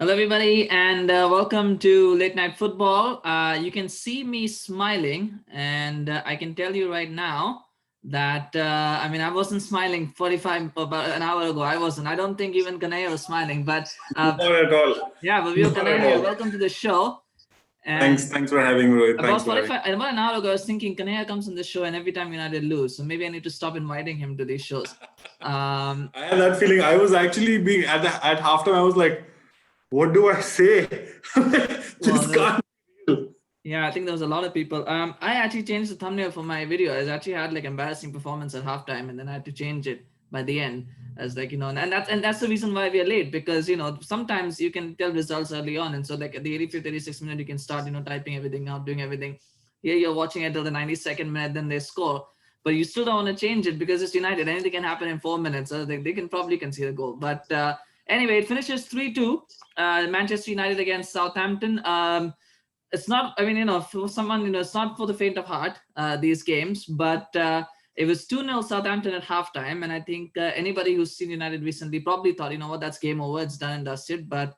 Hello, everybody, and welcome to Late Night Football. You can see me smiling, and I can tell you right now that I wasn't smiling 45 about an hour ago. I wasn't. I don't think even Knayha was smiling, but Not at all. yeah, but we Not at Knayha, all. welcome to the show. And Thanks for having me, Rohit. Thanks about for having 45, about an hour ago, I was thinking Knayha comes on the show, and every time United lose, so maybe I need to stop inviting him to these shows. I had that feeling. I was actually being at halftime. I was like, "What do I say? This can't be real." Yeah, I think there was a lot of people. I actually changed the thumbnail for my video. I actually had like embarrassing performance at halftime, and then I had to change it by the end as like, and that's the reason why we are late, because sometimes you can tell results early on, and so like at the 85th, 86th minute you can start typing everything out, doing everything. Here you're watching until the 92nd minute, then they score, but you still don't want to change it because it's United. Anything can happen in 4 minutes. So they can probably concede a goal, but anyway, it finishes 3-2. Manchester United against Southampton. It's not, for someone, it's not for the faint of heart, these games, but it was 2-0 Southampton at halftime. And I think anybody who's seen United recently probably thought, that's game over, it's done and dusted. But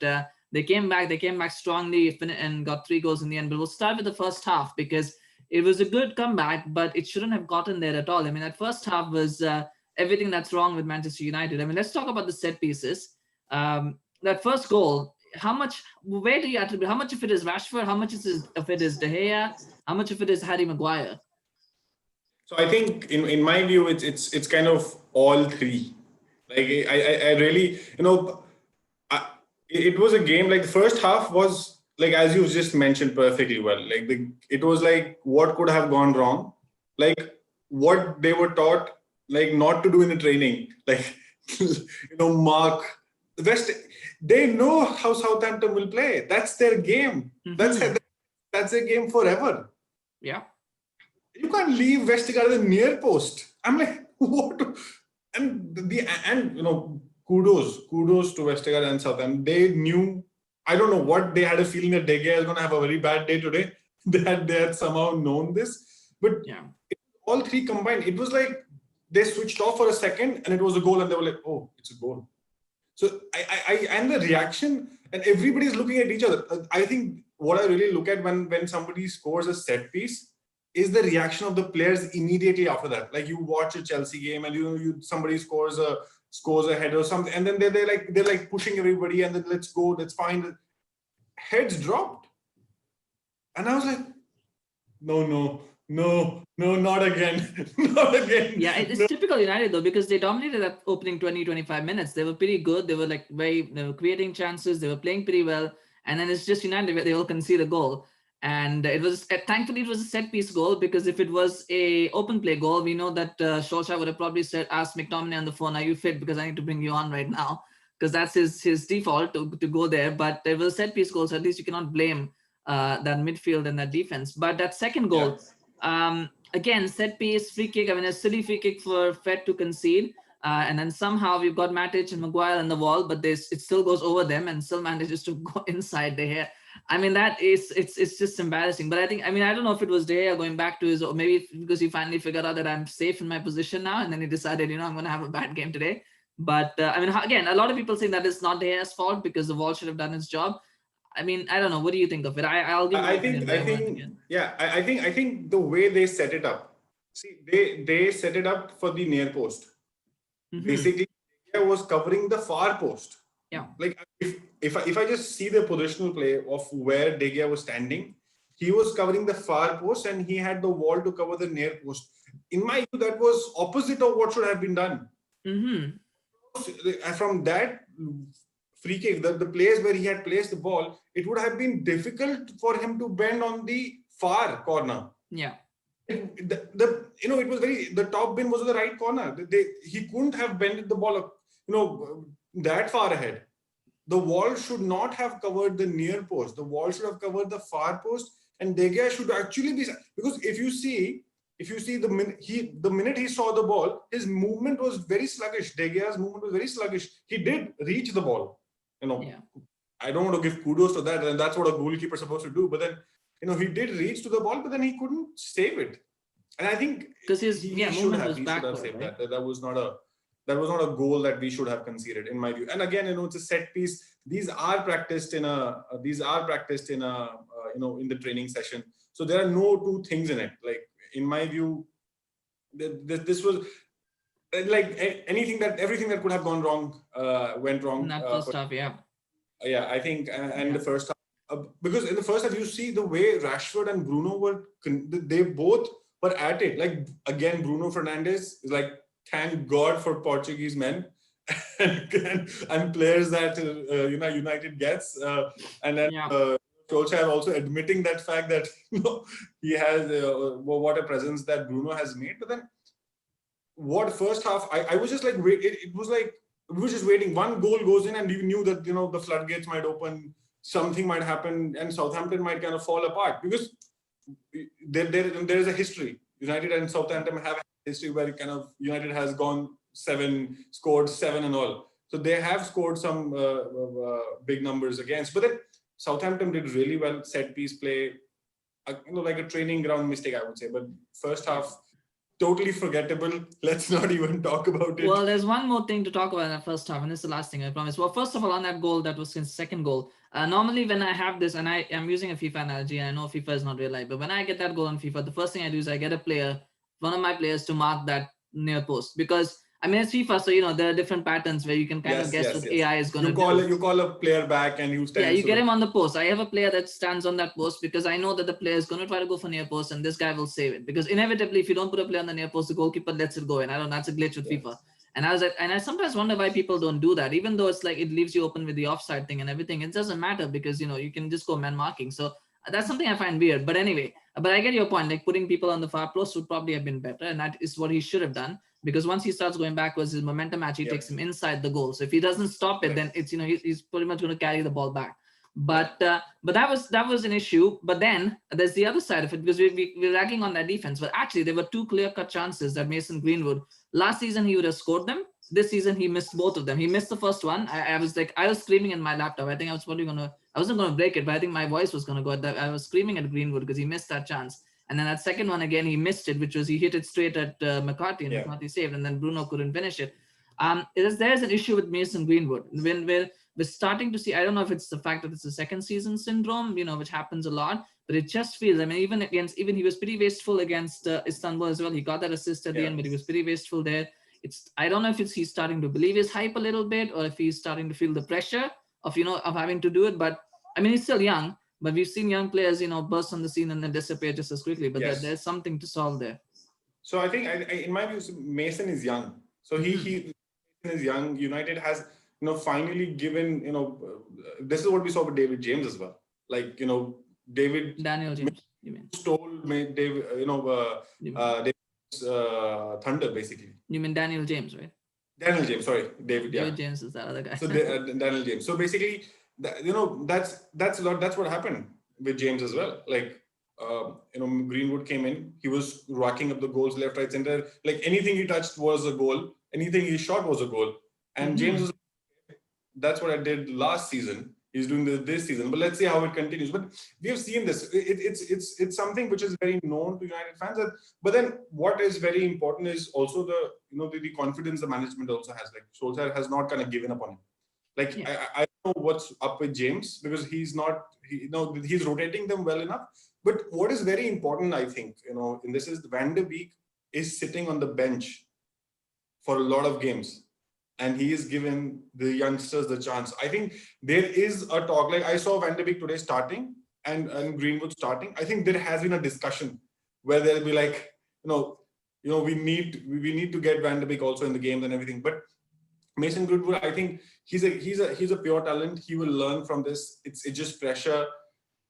they came back strongly and got 3 goals in the end. But we'll start with the first half because it was a good comeback, but it shouldn't have gotten there at all. That first half was everything that's wrong with Manchester United. Let's talk about the set pieces. That first goal, where do you attribute, how much of it is Rashford, how much of it is De Gea, how much of it is Harry Maguire? So I think in my view, it's kind of all three. Like I really, it was a game. Like the first half was like, as you just mentioned perfectly well. Like it was like what could have gone wrong, like what they were taught like not to do in the training, like mark West. They know how Southampton will play. That's their game. Mm-hmm. That's their game forever. Yeah. You can't leave Vestergaard at the near post. I'm like, what? And kudos to Vestergaard and Southampton. They knew. I don't know what they had a feeling that De Gea is going to have a very bad day today. They had somehow known this, but yeah, all three combined, it was like they switched off for a second and it was a goal, and they were like, "Oh, it's a goal." So I and the reaction, and everybody's looking at each other. I think what I really look at when somebody scores a set piece is the reaction of the players immediately after that. Like you watch a Chelsea game and somebody scores a header or something, and then they're like pushing everybody, and then let's go, that's fine. Heads dropped, and I was like, no, not again. Not again. Yeah, it's typical United though, because they dominated that opening 20-25 minutes. They were pretty good. They were like they were creating chances. They were playing pretty well. And then it's just United where they all concede a goal. And thankfully it was a set piece goal, because if it was a open play goal, we know that Solskjaer would have probably asked McTominay on the phone, "Are you fit? Because I need to bring you on right now." Because that's his default to go there. But it was a set piece goal, so at least you cannot blame that midfield and that defense. But that second goal, again, set piece, free kick. A silly free kick for Fed to concede. And then somehow we've got Matic and Maguire on the wall, but it still goes over them and still manages to go inside the hair. It's just embarrassing. But I don't know if it was De Gea going back to his, or maybe because he finally figured out that I'm safe in my position now, and then he decided, I'm going to have a bad game today. But again, a lot of people saying that it's not De Gea's fault because the wall should have done its job. I don't know. What do you think of it? I'll give. I think the way they set it up. See, they set it up for the near post. Mm-hmm. Basically, De Gea was covering the far post. Yeah. Like if I just see the positional play of where De Gea was standing, he was covering the far post and he had the wall to cover the near post. In my view, that was opposite of what should have been done. Mm-hmm. From that free kick, the place where he had placed the ball, it would have been difficult for him to bend on the far corner. Yeah. It was the top bin was on the right corner. He couldn't have bended the ball, that far ahead. The wall should not have covered the near post. The wall should have covered the far post, and De Gea should actually be, because if you see the minute he saw the ball, his movement was very sluggish. De Gea's movement was very sluggish. He did reach the ball. Yeah. I don't want to give kudos to that, and that's what a goalkeeper is supposed to do. But then, he did reach to the ball, but then he couldn't save it. And I think because he should have saved that. That was not a goal that we should have conceded, in my view. And again, it's a set piece. these are practiced in a in the training session. So there are no two things in it. Like in my view, this was like everything that could have gone wrong went wrong. In that first half, yeah. Yeah, I think, and the first half, because in the first half you see the way Rashford and Bruno they both were at it. Like again, Bruno Fernandes is like, thank God for Portuguese men and players that United gets, and then Solskjaer also admitting that fact that he has what a presence that Bruno has made. But then, what first half? I was just like, it was like we were just waiting. One goal goes in, and we knew that the floodgates might open, something might happen, and Southampton might kind of fall apart because there is a history. United and Southampton have a history where kind of United has scored seven and all. So they have scored some big numbers against. But then Southampton did really well, set piece play, like a training ground mistake, I would say. But first half, totally forgettable. Let's not even talk about it. Well, there's one more thing to talk about in that first half, and this is the last thing, I promise. Well, first of all, on that goal, that was his second goal. Normally, when I have this, and I am using a FIFA analogy, and I know FIFA is not real life, but when I get that goal on FIFA, the first thing I do is I get one of my players to mark that near post, because I mean, it's FIFA, so there are different patterns where you can kind of guess what AI is going to do. You call a player back and you stand. Yeah, you get him on the post. I have a player that stands on that post because I know that the player is going to try to go for near post, and this guy will save it. Because inevitably, if you don't put a player on the near post, the goalkeeper lets it go in. I don't know, that's a glitch with FIFA. And I sometimes wonder why people don't do that, even though it's like it leaves you open with the offside thing and everything. It doesn't matter because you can just go man marking. So that's something I find weird. But anyway, but I get your point. Like putting people on the far post would probably have been better, and that is what he should have done. Because once he starts going backwards, his momentum actually takes him inside the goal. So if he doesn't stop it, then it's he's pretty much going to carry the ball back. But that was an issue. But then there's the other side of it, because we're ragging on that defense. But actually, there were two clear-cut chances that Mason Greenwood, last season he would have scored them. This season he missed both of them. He missed the first one. I was screaming in my laptop. I think I wasn't gonna break it, but I think my voice was gonna go. I was screaming at Greenwood because he missed that chance. And then that second one again, he missed it, which was he hit it straight at McCarthy, and McCarthy saved, and then Bruno couldn't finish it. There's an issue with Mason Greenwood when we're starting to see. I don't know if it's the fact that it's a second season syndrome, which happens a lot, but it just feels. I mean, even he was pretty wasteful against Istanbul as well. He got that assist at the end, but he was pretty wasteful there. I don't know if he's starting to believe his hype a little bit, or if he's starting to feel the pressure of having to do it. But I mean, he's still young. But we've seen young players, burst on the scene and then disappear just as quickly. But there's something to solve there. So I think, in my view, Mason is young. So he is young. United has, finally given, this is what we saw with David James as well. Like, Daniel James, you mean? Stole David, David's thunder, basically. You mean Daniel James, right? Daniel James, sorry. David James is that other guy. So Daniel James. So basically, that's what happened with James as well. Like, Greenwood came in, he was racking up the goals left, right, center. Like anything he touched was a goal. Anything he shot was a goal. And James was, that's what I did last season. He's doing this season. But let's see how it continues. But we have seen this. It's something which is very known to United fans. But then what is very important is also the confidence the management also has. Like Solskjaer has not kind of given up on him. Like I don't know what's up with James, because he's rotating them well enough. But what is very important, I think, in this is Van de Beek is sitting on the bench for a lot of games, and he is giving the youngsters the chance. I think there is a talk. Like I saw Van de Beek today starting and Greenwood starting. I think there has been a discussion where they'll be like, we need to get Van de Beek also in the games and everything. But Mason Greenwood, I think he's a pure talent. He will learn from this. It's just pressure,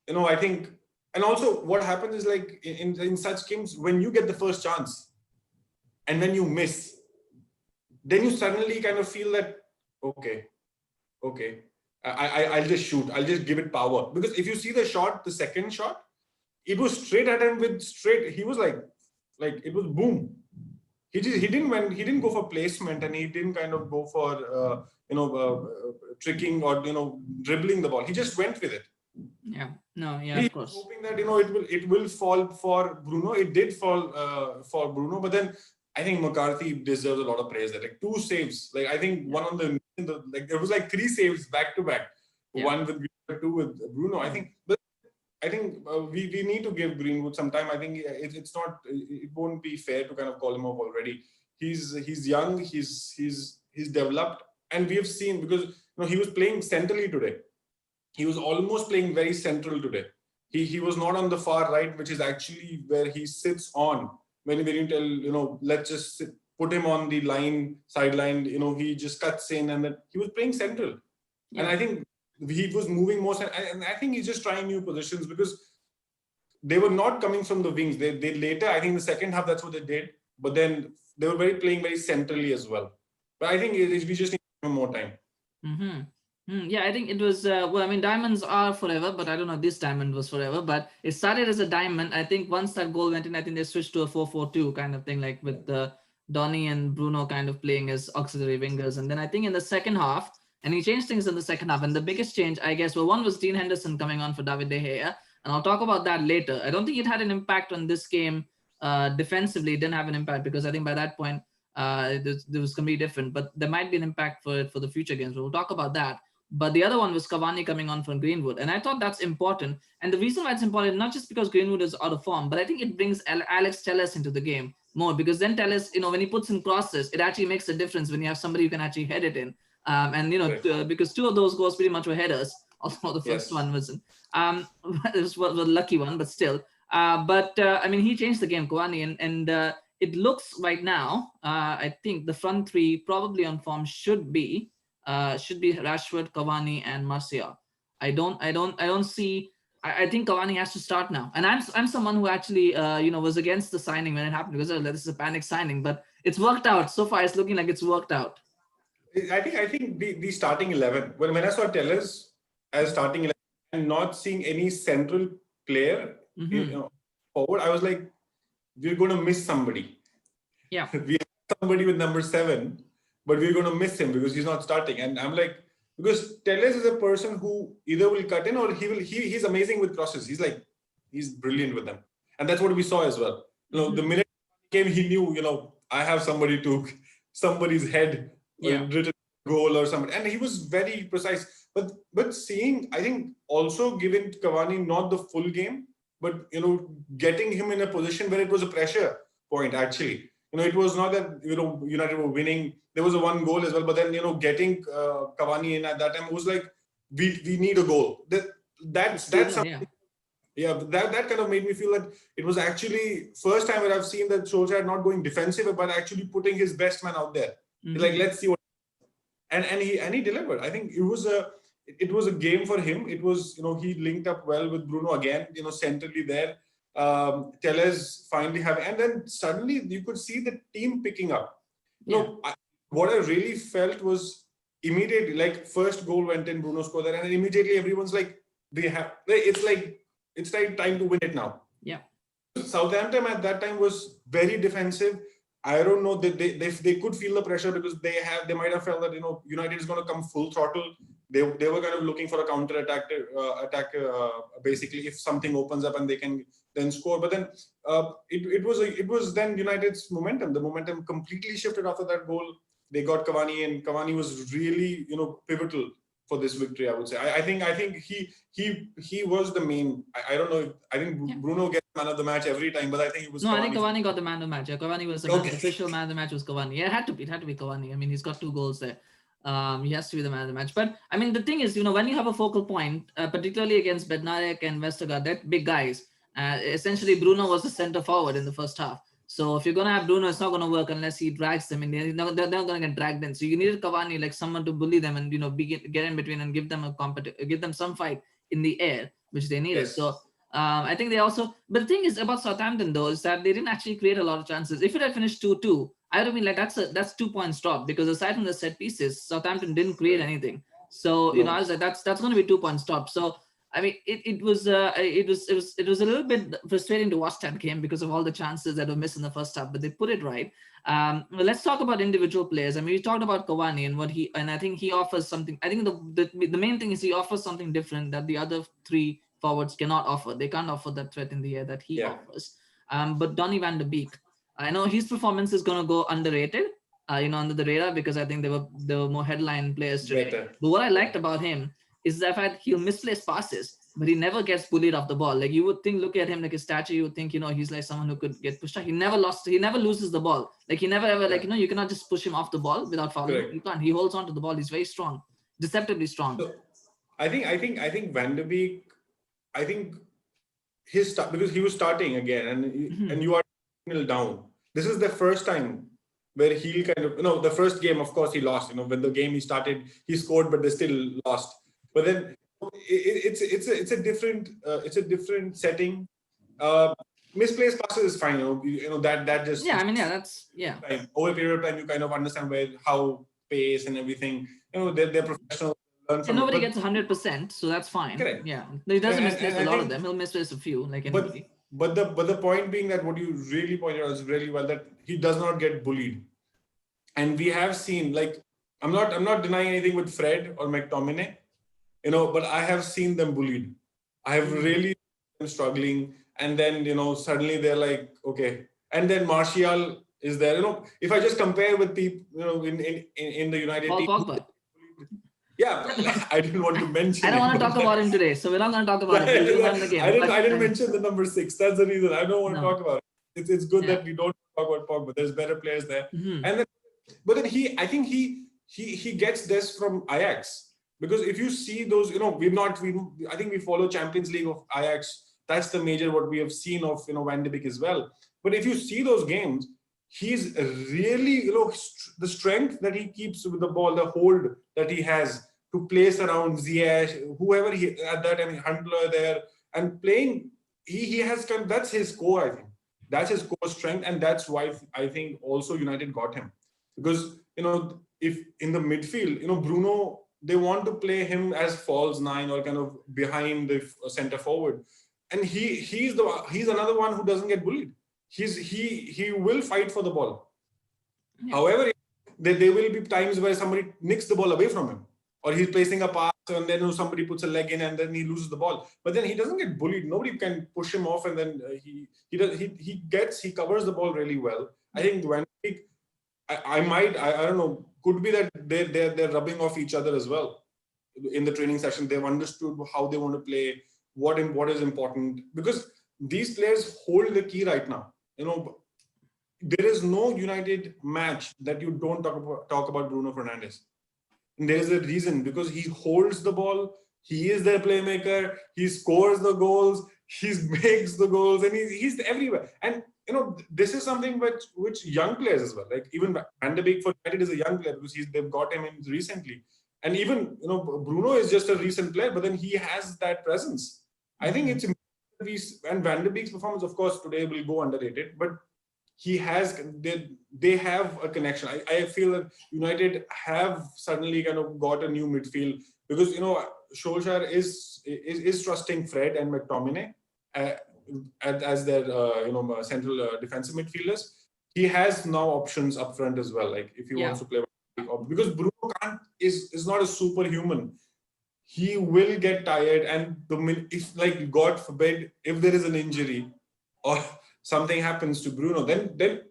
I think. And also what happens is, like in such games, when you get the first chance and when you miss, then you suddenly kind of feel that, okay, I'll just shoot. I'll just give it power. Because if you see the second shot, it was straight at him he was like it was boom. He didn't go for placement, and he didn't kind of go for tricking or dribbling the ball. He just went with it. Yeah. No. Yeah. Of course. Hoping that it will fall for Bruno. It did fall for Bruno, but then I think McCarthy deserves a lot of praise there. Like 2 saves. Like I think one on the like there was like 3 saves back to back. one with Greenwood, two with Bruno. I think, but I think we need to give Greenwood some time. I think it's not, it won't be fair to kind of call him up already. He's young, he's developed, and we have seen, because he was playing centrally today. He was almost playing very central today. He was not on the far right, which is actually where he sits on. When you tell, let's just put him on the sideline, he just cuts in, and then he was playing central. Yeah. And I think he was moving more, and I think he's just trying new positions, because they were not coming from the wings. They later, I think the second half, that's what they did. But then they were playing very centrally as well. But I think we just need more time. Mm-hmm. Yeah, I think it was, diamonds are forever, but I don't know if this diamond was forever, but it started as a diamond. I think once that goal went in, I think they switched to a 4-4-2 kind of thing, like with Donny and Bruno kind of playing as auxiliary wingers. And then I think in the second half, and he changed things in the second half. And the biggest change, I guess, one was Dean Henderson coming on for David De Gea. And I'll talk about that later. I don't think it had an impact on this game defensively. It didn't have an impact, because I think by that point, it was completely different. But there might be an impact for the future games. We'll talk about that. But the other one was Cavani coming on from Greenwood. And I thought that's important. And the reason why it's important, not just because Greenwood is out of form, but I think it brings Alex Telles into the game more, because then Telles, when he puts in crosses, it actually makes a difference when you have somebody who can actually head it in. Because two of those goals pretty much were headers. Also, the first one wasn't. It was a lucky one, but still. He changed the game, Cavani, and it looks right now, I think the front three probably on form should be Rashford, Cavani, and Martial. I don't see. I think Cavani has to start now. And I'm someone who actually was against the signing when it happened, because this is a panic signing, but it's worked out so far. It's looking like it's worked out. I think the starting 11, when I saw Telles as starting 11 and not seeing any central player forward, I was like, we're going to miss somebody. Yeah, we have somebody with number 7, but we're going to miss him because he's not starting. And I'm like, because Telles is a person who either will cut in or he's amazing with crosses. He's brilliant with them. And that's what we saw as well. The minute he came, he knew, I have somebody's head written goal or something. And he was very precise. But seeing, I think, also giving Cavani not the full game, but, getting him in a position where it was a pressure point, actually. It was not that, United were winning. There was a one goal as well. But then, getting Cavani in at that time was like, we need a goal. That's something. Yeah, that kind of made me feel that it was actually first time where I've seen that Solskjaer not going defensive, but actually putting his best man out there. Like, let's see what. And he delivered. I think it was a game for him. It was, he linked up well with Bruno again, centrally there. Telles finally having, and then suddenly you could see the team picking up. What I really felt was immediately, like, first goal went in, Bruno scored there, and immediately everyone's like, it's like time to win it now. Yeah. Southampton at that time was very defensive. I don't know that they could feel the pressure, because they might have felt that United is going to come full throttle. They were kind of looking for a counter attack basically, if something opens up and they can then score. But then it was then United's momentum. The momentum completely shifted after that goal. They got Cavani, and Cavani was really pivotal for this victory, I would say. I think he was the main. I don't know. I think Bruno gets man of the match every time, but I think it was. No, Cavani. I think Cavani got the man of the match. Yeah, Cavani was the official man of the match. Was Cavani? Yeah, it had to be Cavani. I mean, he's got 2 goals there. He has to be the man of the match. But I mean, the thing is, when you have a focal point, particularly against Bednarek and Vestergaard, they're big guys. Essentially, Bruno was the center forward in the first half. So if you're going to have Bruno, it's not going to work unless he drags them in. They're not going to get dragged in. So you needed Cavani, like someone to bully them and, get in between and give them some fight in the air, which they needed. Yes. So I think they also, but the thing is about Southampton though, is that they didn't actually create a lot of chances. If it had finished 2-2, I would mean like that's 2 points drop, because aside from the set pieces, Southampton didn't create anything. So, I was like, that's going to be 2 points drop. So, I mean, it was a little bit frustrating to watch that game because of all the chances that were missed in the first half, but they put it right. Well, let's talk about individual players. I mean, we talked about Cavani and I think he offers something. I think the main thing is he offers something different that the other 3 forwards cannot offer. They can't offer that threat in the air that he offers. But Donny van de Beek, I know his performance is going to go underrated, under the radar, because I think they were more headline players today. But what I liked about him is the fact he'll misplace passes, but he never gets bullied off the ball. Like you would think, look at him, like his stature, you would think, he's like someone who could get pushed out. He never loses the ball. Like he never ever, like, you cannot just push him off the ball without fouling him. You can't. He holds on to the ball. He's very strong, deceptively strong. So I think Van de Beek, I think his start, because he was starting again, and you are nil down. This is the first time where he'll kind of, the first game, of course, he lost. When the game he started, he scored, but they still lost. But then it's a different setting. Misplaced passes is fine. That just that's over a period of time you kind of understand how pace and everything. They're professional. And nobody gets 100%, so that's fine. Correct. Yeah, he doesn't misplace a lot of them. He'll misplace a few, like anybody. But the point being that what you really pointed out is really well, that he does not get bullied, and we have seen, like, I'm not denying anything with Fred or McTominay, but I have seen them bullied. I have really seen them struggling, and then suddenly they're like, okay, and then Martial is there. If I just compare with people, in the United team. Pogba. Yeah, I didn't want to mention. I don't want to talk about him today, so we're not going to talk about him. I didn't mention the number 6. That's the reason I don't want to talk about it. It's good that we don't talk about Pogba. There's better players there, and then I think he gets this from Ajax, because if you see those, I think we follow Champions League of Ajax. That's the major what we have seen of Van de Beek as well. But if you see those games, he's really, the strength that he keeps with the ball, the hold that he has to place around Ziyech, whoever he at that time, Huntelaar there, and playing, he has kind of, that's his core, I think. That's his core strength, and that's why I think also United got him. Because, if in the midfield, Bruno, they want to play him as false 9 or kind of behind the center forward. And he's another one who doesn't get bullied. He will fight for the ball. Yeah. However, there will be times where somebody nicks the ball away from him, or he's placing a pass and then somebody puts a leg in and then he loses the ball. But then he doesn't get bullied. Nobody can push him off, and then he covers the ball really well. I think Van Dijk, I don't know, could be that they're rubbing off each other as well in the training session. They've understood how they want to play, what is important, because these players hold the key right now. There is no United match that you don't talk about Bruno Fernandes. And there is a reason, because he holds the ball, he is their playmaker, he scores the goals, he makes the goals, and he's everywhere. And this is something which young players as well, like even Van de Beek for United is a young player, because they've got him in recently. And even Bruno is just a recent player, but then he has that presence. I think it's, and Van de Beek's performance, of course, today will go underrated, but they have a connection. I feel that United have suddenly kind of got a new midfield, because Solskjaer is trusting Fred and McTominay as their central defensive midfielders. He has now options up front as well, like if he wants to play, because Bruno is not a superhuman. He will get tired, and if, like, God forbid, if there is an injury or something happens to Bruno, then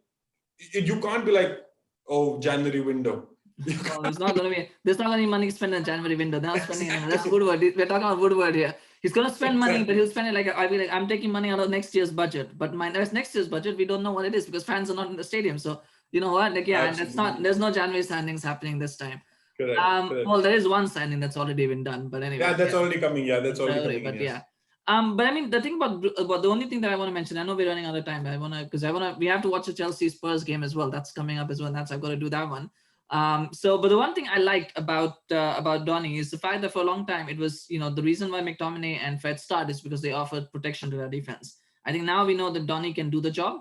you can't be like, oh, January window. There's not going to be money spent in January window. They're not spending it. That's Woodward. We're talking about Woodward here. He's going to spend money, but he'll spend it I'll be like, I'm taking money out of next year's budget. But next year's budget, we don't know what it is, because fans are not in the stadium. So you know what? There's no January signings happening this time. Correct. Well, there is one signing that's already been done, but anyway. Yeah, that's already coming. Yeah, that's already coming. But yes. But I mean, the thing about the only thing that I want to mention, I know we're running out of time, but we have to watch the Chelsea Spurs game as well. That's coming up as well. I've got to do that one. But the one thing I liked about Donny is the fact that for a long time it was, the reason why McTominay and Fred start is because they offered protection to their defense. I think now we know that Donny can do the job.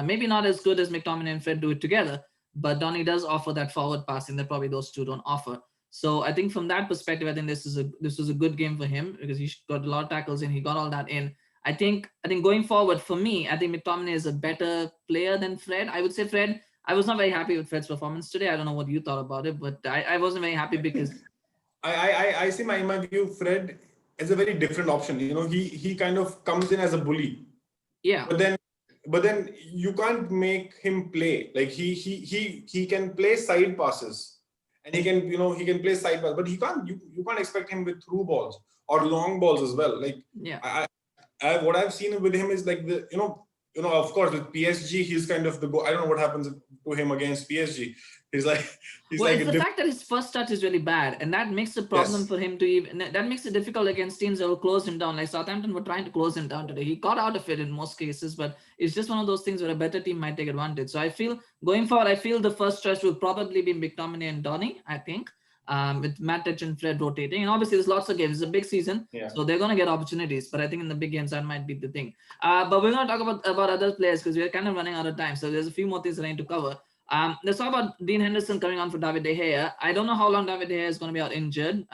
Maybe not as good as McTominay and Fred do it together, but Donny does offer that forward passing that probably those two don't offer. So I think from that perspective, I think this was a good game for him, because he got a lot of tackles in. He got all that in. I think going forward, for me, I think McTominay is a better player than Fred. I would say Fred. I was not very happy with Fred's performance today. I don't know what you thought about it, but I wasn't very happy because I see in my view, Fred is a very different option. He kind of comes in as a bully. Yeah. But then you can't make him play. Like he can play side passes, and he can, he can play side pass, but he can't. You can't expect him with through balls or long balls as well. Like Yeah. what I've seen with him is like of course with PSG he's kind of the I don't know what happens to him against PSG. He's like Well, it's the fact that his first touch is really bad, and that makes the problem Yes. for him to even. That makes it difficult against teams that will close him down. Like Southampton were trying to close him down today. He got out of it in most cases, but it's just one of those things where a better team might take advantage. So I feel going forward, I feel the first choice will probably be McTominay and Donny. I think. With Matic and Fred rotating, and obviously there's lots of games. It's a big season, so they're gonna get opportunities. But I think in the big games that might be the thing. But we're gonna talk about other players because we're kind of running out of time. So there's a few more things that I need to cover. Let's talk about Dean Henderson coming on for David De Gea. I don't know how long David De Gea is going to be out injured.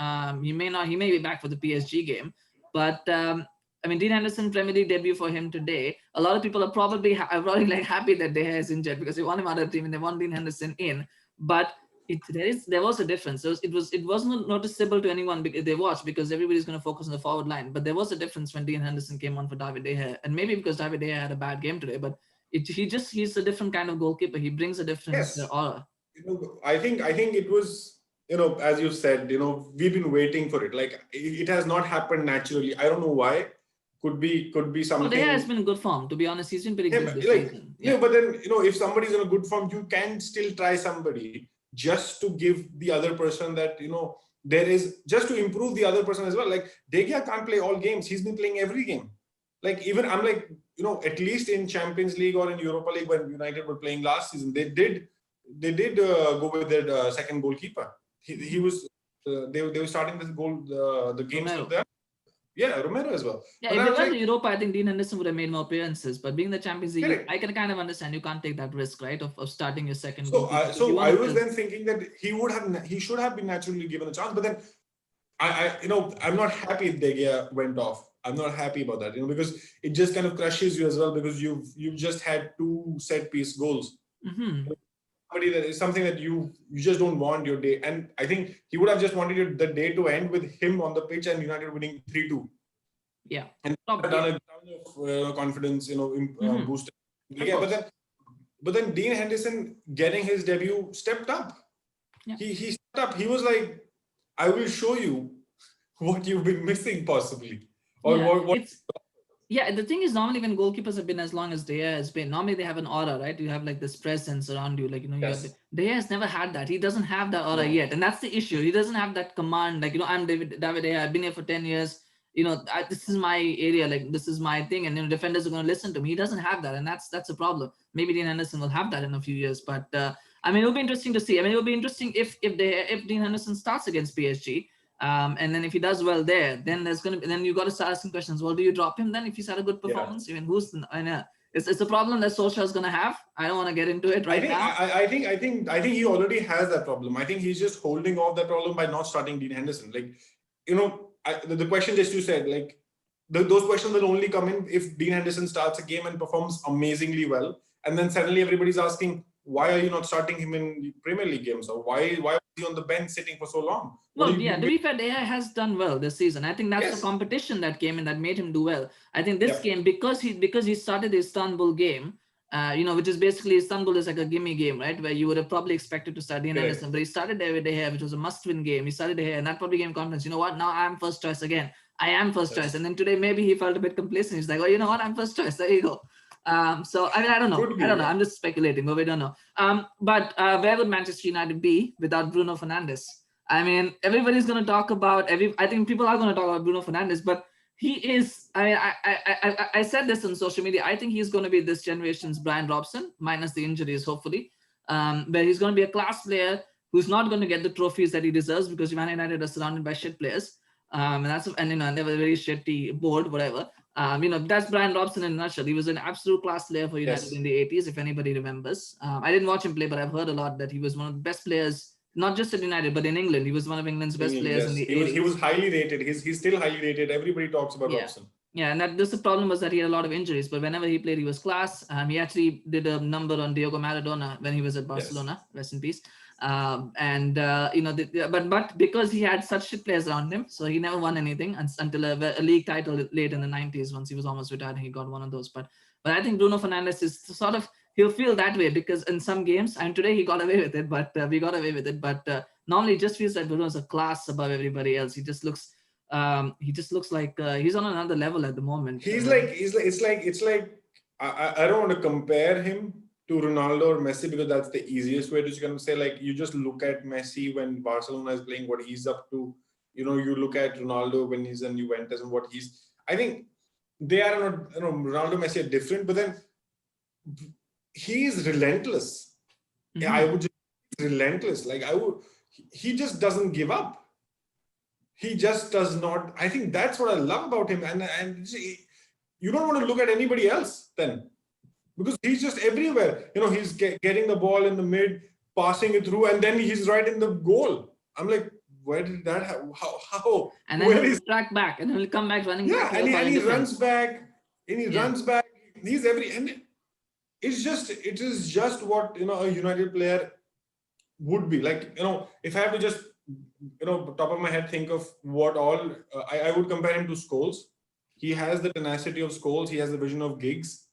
He may be back for the PSG game, but I mean, Dean Henderson Premier League debut for him today. A lot of people are probably like happy that De Gea is injured because they want him out of the team and they want Dean Henderson in. But there was a difference. It wasn't noticeable to anyone because they watched because everybody's going to focus on the forward line. But there was a difference when Dean Henderson came on for David De Gea, and maybe because David De Gea had a bad game today, but. He's a different kind of goalkeeper. He brings a different aura. I think it was, as you said, we've been waiting for it. Like it has not happened naturally. I don't know why. Could be something. Well, De Gea has been in good form. To be honest, he's been pretty good this season. Yeah, but then if somebody's in a good form, you can still try somebody just to give the other person that there is just to improve the other person as well. Like De Gea can't play all games. He's been playing every game. Like even I'm like at least in Champions League or in Europa League when United were playing last season, they did go with their second goalkeeper. He was they were starting the games Romero. with them. Yeah, Romero as well. Yeah, if they went to Europa, I think Dean Henderson would have made more appearances. But being the Champions League, I can kind of understand you can't take that risk, right, of starting your second. So I was then thinking that he should have been naturally given a chance, but then I'm not happy De Gea went off. I'm not happy about that, because it just kind of crushes you as well because you've just had 2 set piece goals. Mm-hmm. That is something that you just don't want your day, and I think he would have just wanted the day to end with him on the pitch and United winning 3-2. Yeah, and done a ton of confidence, boosted. Yeah, but then Dean Henderson getting his debut stepped up. Yeah. He stepped up. He was like, I will show you what you've been missing possibly. Or the thing is normally when goalkeepers have been as long as De Gea has been, normally they have an aura, right? You have like this presence around you, like Yes. De Gea has never had that. He doesn't have that aura yet, and that's the issue. He doesn't have that command. Like I'm David De Gea. I've been here for 10 years. This is my area. Like this is my thing, and defenders are going to listen to me. He doesn't have that, and that's a problem. Maybe Dean Henderson will have that in a few years, but I mean it'll be interesting to see. I mean it'll be interesting if Dean Henderson starts against PSG. And then if he does well there, then then you got to start asking questions. Well, do you drop him then if he's had a good performance? I mean, it's a problem that Solskjaer is going to have. I don't want to get into it now. I think he already has that problem. I think he's just holding off that problem by not starting Dean Henderson. Like, the question just you said, like those questions will only come in if Dean Henderson starts a game and performs amazingly well, and then suddenly everybody's asking, why are you not starting him in Premier League games, or why was he on the bench sitting for so long? Well, to be fair, De Gea has done well this season. I think that's the competition that came in that made him do well. I think this game, because he started the Istanbul game, which is basically Istanbul is like a gimme game, right? Where you would have probably expected to start Dean Henderson, but he started there with De Gea, which was a must-win game. He started De Gea, and that probably gave him confidence. You know what? Now I'm first choice again. I am first choice. And then today maybe he felt a bit complacent. He's like, oh, you know what? I'm first choice. There you go. So I mean, I don't know. I'm just speculating, but we don't know. But where would Manchester United be without Bruno Fernandes? I mean, everybody's going to talk about I think people are going to talk about Bruno Fernandes, but he is. I mean, I said this on social media. I think he's going to be this generation's Brian Robson, minus the injuries, hopefully. But he's going to be a class player who's not going to get the trophies that he deserves because Man United are surrounded by shit players. And they have a very shitty board, whatever. That's Brian Robson in a nutshell. He was an absolute class player for United in the 80s, if anybody remembers. I didn't watch him play, but I've heard a lot that he was one of the best players, not just at United, but in England. He was one of England's best players in the 80s. He was highly rated. He's still highly rated. Everybody talks about Robson. Yeah, and the problem was that he had a lot of injuries, but whenever he played, he was class. He actually did a number on Diego Maradona when he was at Barcelona. Rest in peace. But because he had such shit players around him, so he never won anything until a league title late in the 90s. Once he was almost retired, he got one of those. But I think Bruno Fernandes is sort of, he'll feel that way because in some games, and today he got away with it, but we got away with it. But Normally, it just feels like Bruno is a class above everybody else. He just looks like he's on another level at the moment. It's like I don't want to compare him to Ronaldo or Messi because that's the easiest way to kind of say, like, you just look at Messi when Barcelona is playing, what he's up to. You look at Ronaldo when he's in Juventus and what he's. I think they are not, Ronaldo, Messi are different, but then he is relentless. Mm-hmm. I would just relentless. Like he just doesn't give up. He just does not. I think that's what I love about him. And you don't want to look at anybody else then, because he's just everywhere. He's getting the ball in the mid, passing it through, and then he's right in the goal. I'm like, where did that happen? How? And then he'll track back, and he'll come back running back. And he runs back, and he runs back. He's and it is just what a United player would be like. If I have to just top of my head think of what all I would compare him to Scholes. He has the tenacity of Scholes. He has the vision of Giggs,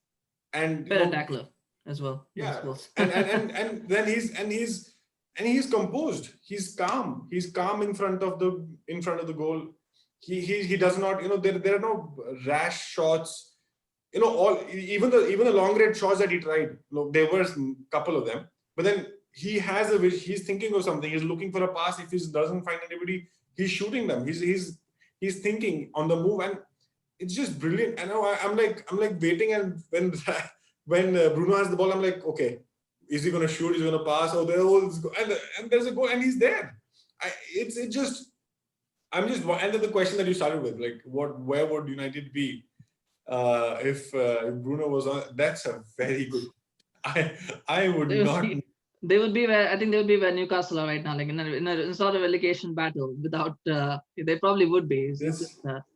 and better tackler as well. Yeah, and then he's composed. He's calm. He's calm in front of the goal. He does not. There are no rash shots. Even the long range shots that he tried. There were a couple of them, but then he has he's thinking of something. He's looking for a pass. If he doesn't find anybody, he's shooting them. He's thinking on the move, and it's just brilliant. I know I'm like waiting, and when Bruno has the ball, I'm like, okay, is he going to shoot? Is he going to pass? Oh, and there's a goal, and he's there. I'm just and then the question that you started with, like, where would United be if Bruno was on? That's a very good. I would not. They would be where I think they would be where Newcastle are right now, like in a sort of relegation battle. Without they probably would be.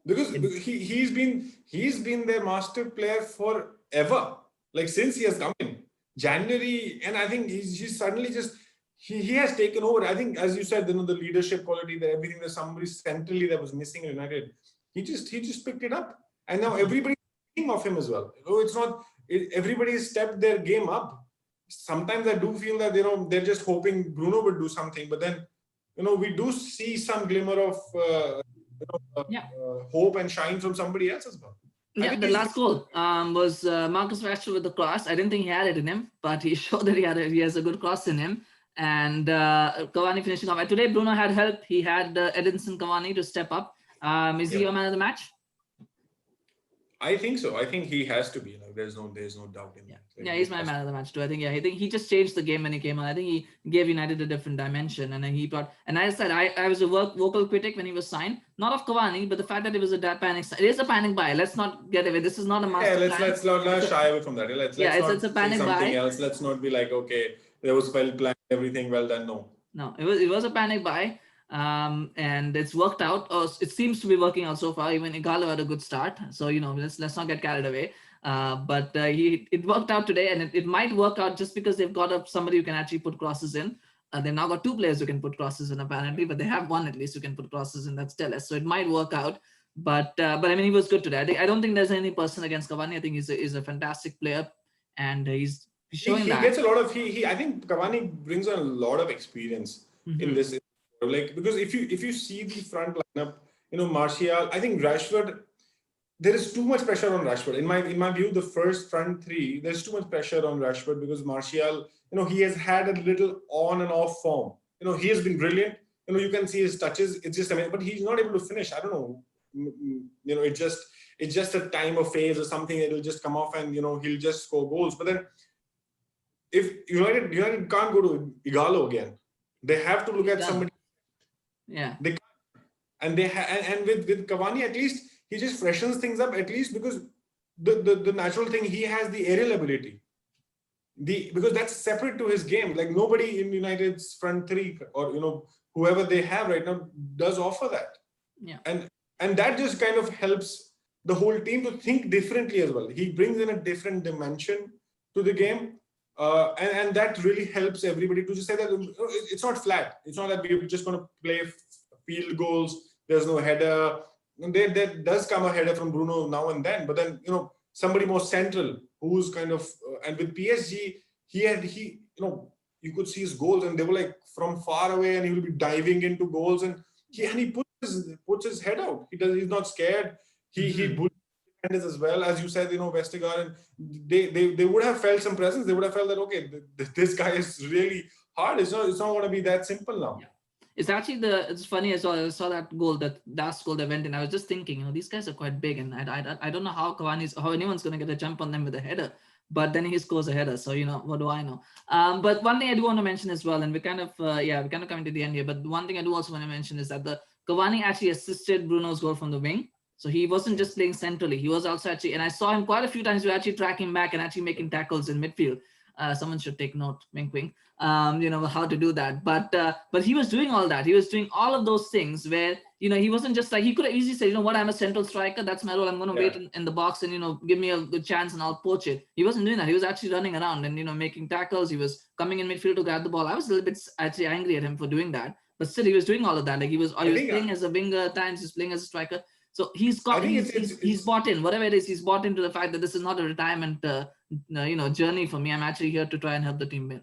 Because he's been their master player forever, like since he has come in January, and I think he's suddenly just he has taken over. I think, as you said, the leadership quality, that everything, that somebody centrally that was missing in United, he just picked it up, and now everybody's thinking of him as well. It's not everybody's stepped their game up. Sometimes I do feel that they're just hoping Bruno would do something, but then we do see some glimmer of hope and shine from somebody else as well. Yeah, the last goal was Marcus Rashford with the cross. I didn't think he had it in him, but he showed that he has a good cross in him. And Cavani finishing off. And today Bruno had help. He had Edinson Cavani to step up. Is he your man of the match? I think so. I think he has to be. There's no doubt in that. Yeah, he's my man of the match too. I think he just changed the game when he came on. I think he gave United a different dimension, and he brought. And I said I was a vocal critic when he was signed, not of Cavani, but the fact that it was a panic. It is a panic buy. Let's not get away. This is not a master. Yeah, let's not shy away from that. Let's it's a panic buy. Something else. Let's not be like, okay, there was well planned, everything well done. No, it was a panic buy. And it's worked out, or it seems to be working out so far. Even Igalo had a good start, so let's not get carried away. But it worked out today, and it might work out just because they've got somebody who can actually put crosses in. They've now got two players who can put crosses in apparently, but they have one at least who can put crosses in. That's Telles, so it might work out. But I mean, he was good today. I don't think there's any person against Cavani. I think he's a fantastic player, and he's showing that. He gets a lot of I think Cavani brings a lot of experience in this. Like, because if you see the front lineup, Martial, I think Rashford, there is too much pressure on Rashford. In my view, the first front three, there's too much pressure on Rashford because Martial, he has had a little on and off form. He has been brilliant. You can see his touches. It's just amazing, but he's not able to finish. I don't know. It's just a time of phase or something. It'll just come off and he'll just score goals. But then, if United can't go to Igalo again, they have to look at somebody. Yeah, they can't. And with Cavani, at least he just freshens things up, at least because the natural thing, he has the aerial ability. Because that's separate to his game. Like, nobody in United's front three or whoever they have right now does offer that. Yeah, and that just kind of helps the whole team to think differently as well. He brings in a different dimension to the game. And that really helps everybody to just say that it's not flat. It's not that we're just going to play field goals. There's no header. There does come a header from Bruno now and then, but then somebody more central who's kind of and with PSG he you could see his goals, and they were like from far away, and he will be diving into goals, and he puts his head out. He's not scared. He bullies defenders as well, as you said. Vestergaard, and they would have felt some presence. They would have felt that okay, this guy is really hard. It's not going to be that simple now. Yeah. It's funny as well. I saw that goal, that last goal they went in. I was just thinking, these guys are quite big, and I don't know how anyone's going to get a jump on them with a header. But then he scores a header, so what do I know? But one thing I do want to mention as well, and we're kind of coming to the end here. But one thing I do also want to mention is that the Cavani actually assisted Bruno's goal from the wing. So he wasn't just playing centrally. He was also actually, and I saw him quite a few times. We actually tracking back and actually making tackles in midfield. Someone should take note, wink, wink. How to do that. But he was doing all that. He was doing all of those things where he wasn't just like, he could have easily said, I'm a central striker. That's my role. I'm going to wait in the box and give me a good chance and I'll poach it. He wasn't doing that. He was actually running around and making tackles. He was coming in midfield to grab the ball. I was a little bit actually angry at him for doing that, but still he was doing all of that. Like he was playing as a winger at times. He's playing as a striker. So he's bought in, whatever it is, he's bought into the fact that this is not a retirement, journey for me. I'm actually here to try and help the team win.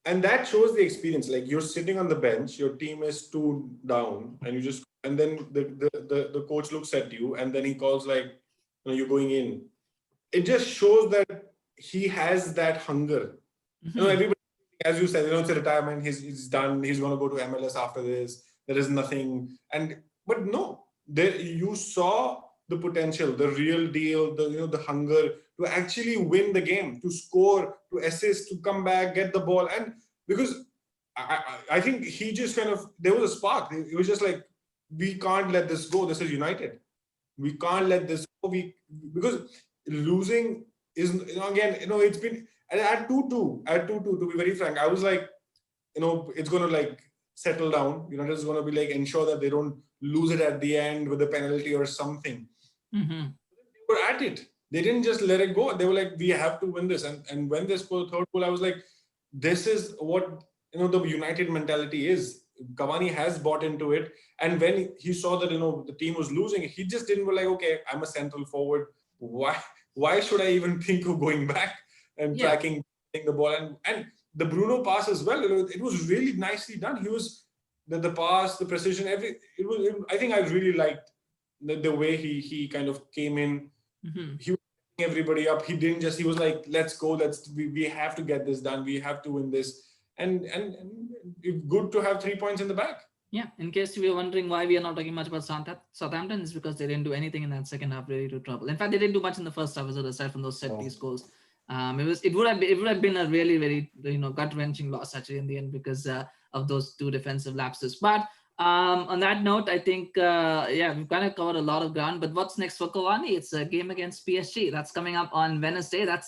And that shows the experience. Like you're sitting on the bench, your team is 2 down, and then the coach looks at you, and then he calls like, you're going in. It just shows that he has that hunger. Everybody, as you said, it's a retirement. He's done. He's going to go to MLS after this. There is nothing. But no. There you saw the potential, the real deal, the hunger to actually win the game, to score, to assist, to come back, get the ball. And because I think he just there was a spark. It was just like, we can't let this go. This is United. We can't let this go. Because losing is, it's been at 2-2, to be very frank, I was like, it's going to settle down. It's going to be ensure that they don't lose it at the end with a penalty or something. Mm-hmm. They were at it. They didn't just let it go. They were like, we have to win this. And when they scored the third goal, I was like, this is what the United mentality is. Cavani has bought into it. And when he saw that the team was losing, he just didn't be like, okay, I'm a central forward. Why should I even think of going back and tracking the ball? And the Bruno pass as well, it was really nicely done. He was the pass, the precision, I think I really liked the way he kind of came in. Mm-hmm. He was picking everybody up. He was like, let's go. We have to get this done. We have to win this. And good to have 3 points in the bag. Yeah, in case you were wondering why we are not talking much about Southampton, it's because they didn't do anything in that second half really to trouble. In fact, they didn't do much in the first half, aside from those set piece goals. It would have been a really, very gut-wrenching loss actually in the end because of those 2 defensive lapses. But on that note, I think we've kind of covered a lot of ground. But what's next for Cavani? It's a game against PSG that's coming up on Wednesday. That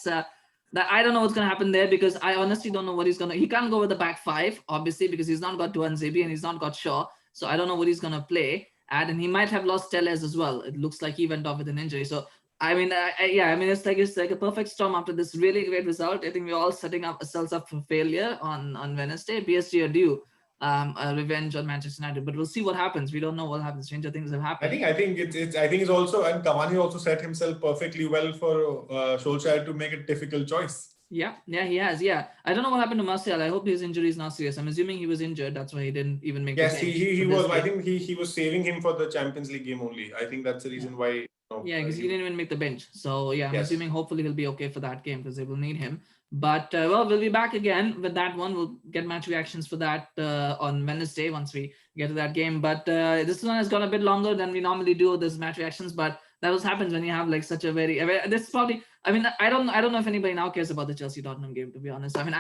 I don't know what's going to happen there because I honestly don't know what he's going to. He can't go with the back 5 obviously because he's not got Tuanzebe and he's not got Shaw. So I don't know what he's going to play at, and he might have lost Telles as well. It looks like he went off with an injury. So it's like a perfect storm after this really great result. I think we're all setting ourselves up for failure on Wednesday. PSG are due a revenge on Manchester United, but we'll see what happens. We don't know what happens. Stranger things have happened. I think it's also, and Cavani also set himself perfectly well for Solskjaer to make a difficult choice. Yeah, he has. Yeah, I don't know what happened to Martial. I hope his injury is not serious. I'm assuming he was injured. That's why he didn't even make. Yes, he was. I think he was saving him for the Champions League game only. I think that's the reason why. Because he didn't even make the bench. So I'm assuming hopefully he'll be okay for that game because they will need him. But we'll be back again with that one. We'll get match reactions for that on Wednesday once we get to that game. But this one has gone a bit longer than we normally do this match reactions. But that what happens when you have like such a very. This is probably. I mean, I don't know if anybody now cares about the Chelsea Tottenham game. To be honest, I mean,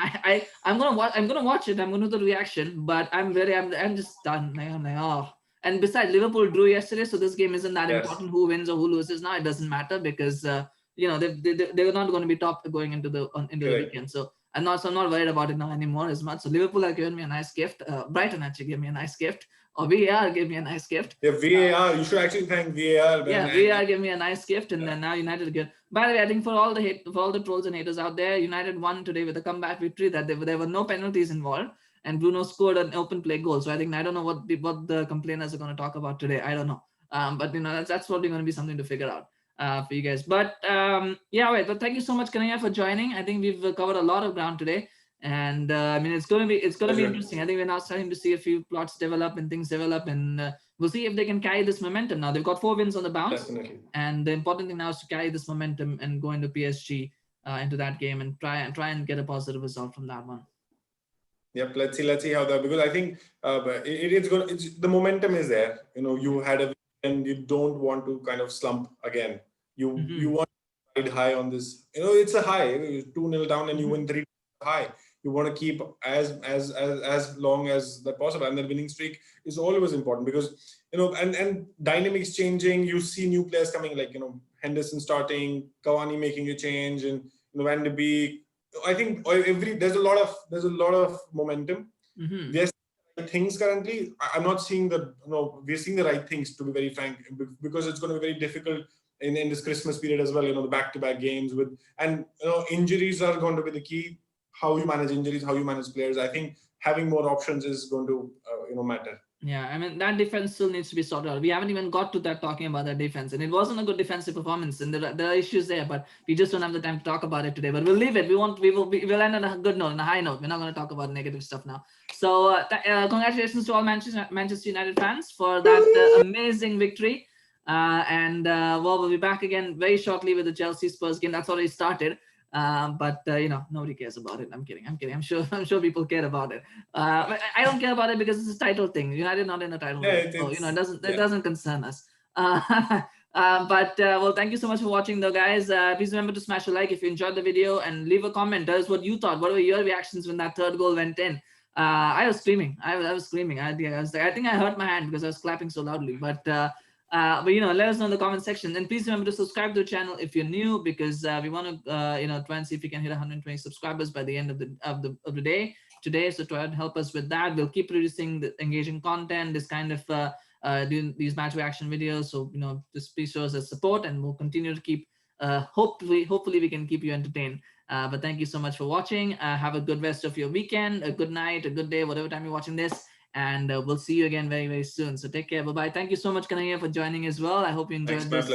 I'm gonna watch it. I'm gonna do the reaction. But I'm just done. And besides, Liverpool drew yesterday, so this game isn't that important. Who wins or who loses now, it doesn't matter because they were not going to be top going into the weekend. So I'm not worried about it now anymore as much. So Liverpool have given me a nice gift. Brighton actually gave me a nice gift. Or VAR gave me a nice gift. Yeah, VAR. You should actually thank VAR. VAR gave me a nice gift, and then now United again. By the way, I think for all the trolls and haters out there, United won today with a comeback victory. That there were no penalties involved. And Bruno scored an open play goal. So I don't know what the complainers are going to talk about today. I don't know. But that's probably going to be something to figure out for you guys. But but thank you so much, Knayha, for joining. I think we've covered a lot of ground today. And I mean, it's going to be Pleasure. interesting. I think we're now starting to see a few plots develop and things develop, and we'll see if they can carry this momentum. Now they've got 4 wins on the bounce, Definitely. and the important thing now is to carry this momentum and go into PSG into that game and try and get a positive result from that one. Yep, let's see how that, because I think it's going. The momentum is there. You know, you had a and you don't want to kind of slump again. You want to ride high on this. You know, it's a high. 2-0 down and you win 3 high. You want to keep as long as that possible, and the winning streak is always important, because you know, and dynamics changing. You see new players coming, like, you know, Henderson starting, Cavani making a change, and you know, Van de Beek. I think there's a lot of momentum. There's things currently. I'm not seeing the, you know, we're seeing the right things, to be very frank, because it's going to be very difficult in this Christmas period as well. You know, the back-to-back games with, and you know, injuries are going to be the key. How you manage injuries, how you manage players. I think having more options is going to you know, matter. Yeah, I mean, that defense still needs to be sorted out. We haven't even got to that talking about that defense, and it wasn't a good defensive performance, and there are issues there, but we just don't have the time to talk about it today. But we'll leave it. We'll end on a good note, on a high note. We're not going to talk about negative stuff now. So congratulations to all Manchester United fans for that amazing victory. Well, we'll be back again very shortly with the Chelsea Spurs game. That's already started. But you know, nobody cares about it. I'm kidding. I'm sure people care about it. But I don't care about it because it's a title thing. United not in a title. Yeah, so you know, it doesn't concern us. Well, thank you so much for watching, though, guys. Please remember to smash a like if you enjoyed the video, and leave a comment. Tell us what you thought. What were your reactions when that third goal went in? I was screaming. I was screaming. I think I hurt my hand because I was clapping so loudly. But you know, let us know in the comment section, and please remember to subscribe to the channel if you're new, because we want to you know, try and see if we can hit 120 subscribers by the end of the day today. So try to help us with that. We'll keep producing the engaging content, this kind of doing these match reaction videos. So you know, just please show us a support, and we'll continue to keep hopefully we can keep you entertained. But thank you so much for watching. Have a good rest of your weekend, a good night, a good day, whatever time you're watching this. And we'll see you again very, very soon. So take care. Bye-bye. Thank you so much, Knayha, for joining as well. I hope you enjoyed this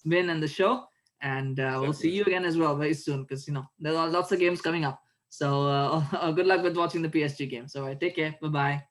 win and the show. And we'll see you again as well very soon, because, you know, there are lots of games coming up. So good luck with watching the PSG game. So take care. Bye-bye.